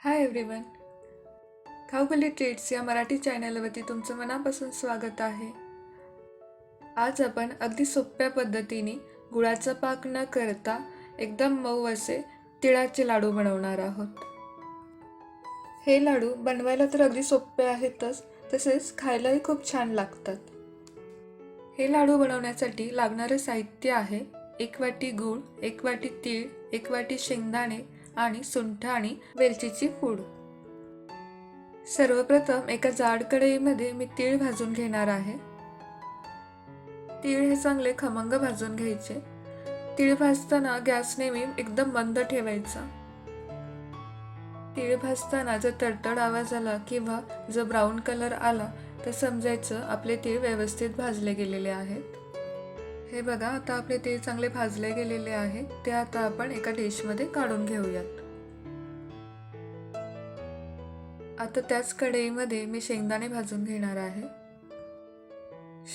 Hi everyone, खाऊगल्ली treats या मराठी चॅनलवरती तुमचं मनापासून स्वागत आहे। आज आपण अगदी सोप्या पद्धतीने गुळाचा पाक न करता एकदम मऊ असे तिळाचे लाडू बनवणार आहोत। हे लाडू बनवायला तर अगदी सोपे आहेतच, तसेच खायलाही खूप छान लागतात। हे लाडू बनवण्यासाठी लागणारे साहित्य आहे 1 वाटी गूळ, 1 वाटी तीळ, 1 वाटी शेंगदाणे आणि सुंठ आणि वेलचीची पूड। सर्वप्रथम एका जाड कढईमध्ये मी तीळ भाजून घेणार आहे। तीळ हे चांगले खमंग भाजून घ्यायचे। तीळ भाजताना गॅस नेहमी एकदम मंद ठेवायचा। तीळ भाजताना जर तडतड आवाज आला किंवा जर ब्राऊन कलर आला तर समजायचं आपले तीळ व्यवस्थित भाजले गेलेले आहेत। हे बघा, आता आपले तीळ चांगले भाजले गेलेले आहेत। ते आता आपण एका डिशमध्ये काढून घेऊयात। आता त्याच कढईमध्ये मी शेंगदाणे भाजून घेणार आहे।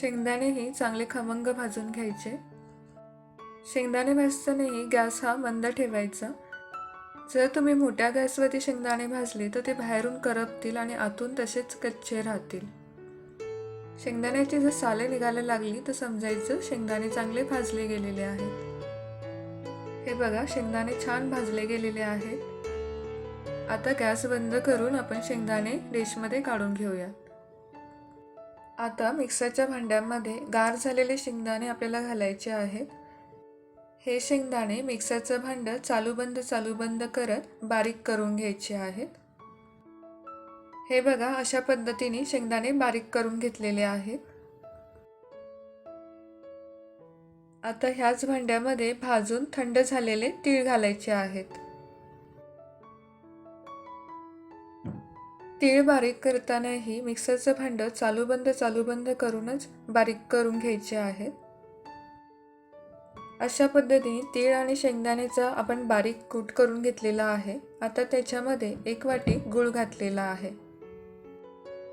शेंगदाणेही चांगले खमंग भाजून घ्यायचे। शेंगदाणे भाजतानाही गॅस हा मंद ठेवायचा। जर तुम्ही मोठ्या गॅसवरती शेंगदाणे भाजले तर ते बाहेरून करपतील आणि आतून तसेच कच्चे राहतील। शेंगदाण्याची जर साले निघायला लागली तर समजायचं शेंगदाणे चांगले भाजले गेलेले आहेत। हे बघा, शेंगदाणे छान भाजले गेलेले आहेत। आता गॅस बंद करून आपण शेंगदाणे डिशमध्ये काढून घेऊयात। आता मिक्सरच्या भांड्यामध्ये गार झालेले शेंगदाणे आपल्याला घालायचे आहेत। हे शेंगदाणे मिक्सरचं भांडं चालू बंद करत बारीक करून घ्यायचे आहेत। हे बघा, अशा पद्धतीने शेंगदाणे बारीक करून घेतलेले आहेत। आता ह्याच भांड्यामध्ये भाजून थंड झालेले तीळ घालायचे आहेत। तीळ बारीक करतानाही मिक्सरचं भांडं चालू बंद करूनच बारीक करून घ्यायचे आहेत। अशा पद्धतीने तीळ आणि शेंगदाण्याचा आपण बारीक कूट करून घेतलेला आहे। आता त्याच्यामध्ये 1 वाटी गूळ घातलेला आहे।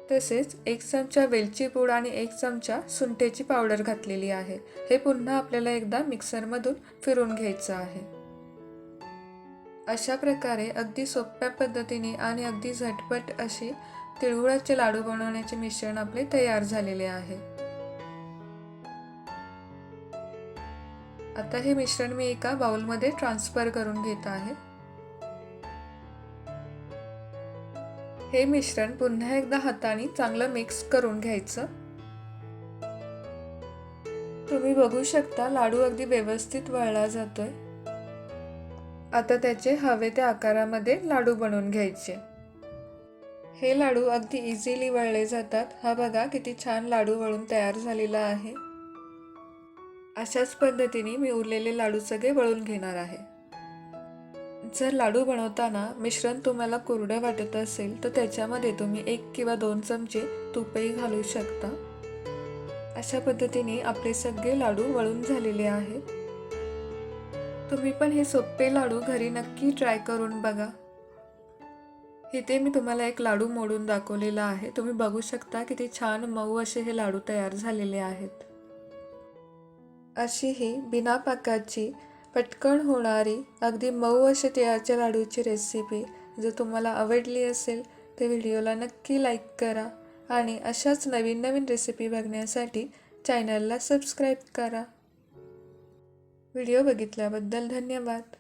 तसेच 1 चमचा वेलची पूड आणि 1 चमचा सुंठेची पावडर घातलेली आहे। हे पुन्हा आपल्याला एकदा मिक्सरमधून फिरवून घ्यायचं आहे। अशा प्रकारे अगदी सोप्या पद्धतीने आणि अगदी झटपट असे तिळगुळाचे लाडू बनवण्याचे मिश्रण आपले तयार झालेले आहे। आता हे मिश्रण मी एका बाउलमध्ये ट्रान्सफर करून घेत आहे। हे मिश्रण पुन्हा एकदा हाताने चांगलं मिक्स करून घ्यायचं। तुम्ही बघू शकता लाडू अगदी व्यवस्थित वळला जातोय। आता त्याचे हवे त्या आकारामध्ये लाडू बनवून घ्यायचे। हे लाडू अगदी इझिली वळले जातात। हा बघा, किती छान लाडू वळून तयार झालेला आहे। अशाच पद्धतीने मी उरलेले लाडू सगळे वळून घेणार आहे। जर लाडू बनवताना मिश्रण तुम्हाला कोरडं वाटत असेल तर त्याच्यामध्ये तुम्ही 1 किंवा 2 चमचे तूपही घालू शकता। अशा पद्धतीने आपले सगळे लाडू वळून झालेले आहेत। तुम्ही पण हे सोपे लाडू घरी नक्की ट्राय करून बघा। इथे मी तुम्हाला एक लाडू मोडून दाखवलेला आहे। तुम्ही बघू शकता किती छान मऊ असे हे लाडू तयार झालेले आहेत। अशी ही बिना पाकाची पटकन होणारी अगदी मऊ असे तिळाच्या लाडूची रेसिपी जर तुम्हाला आवडली असेल तर व्हिडिओला नक्की लाईक करा आणि अशाच नवीन रेसिपी बघण्यासाठी चॅनलला सबस्क्राईब करा। व्हिडिओ बघितल्याबद्दल धन्यवाद।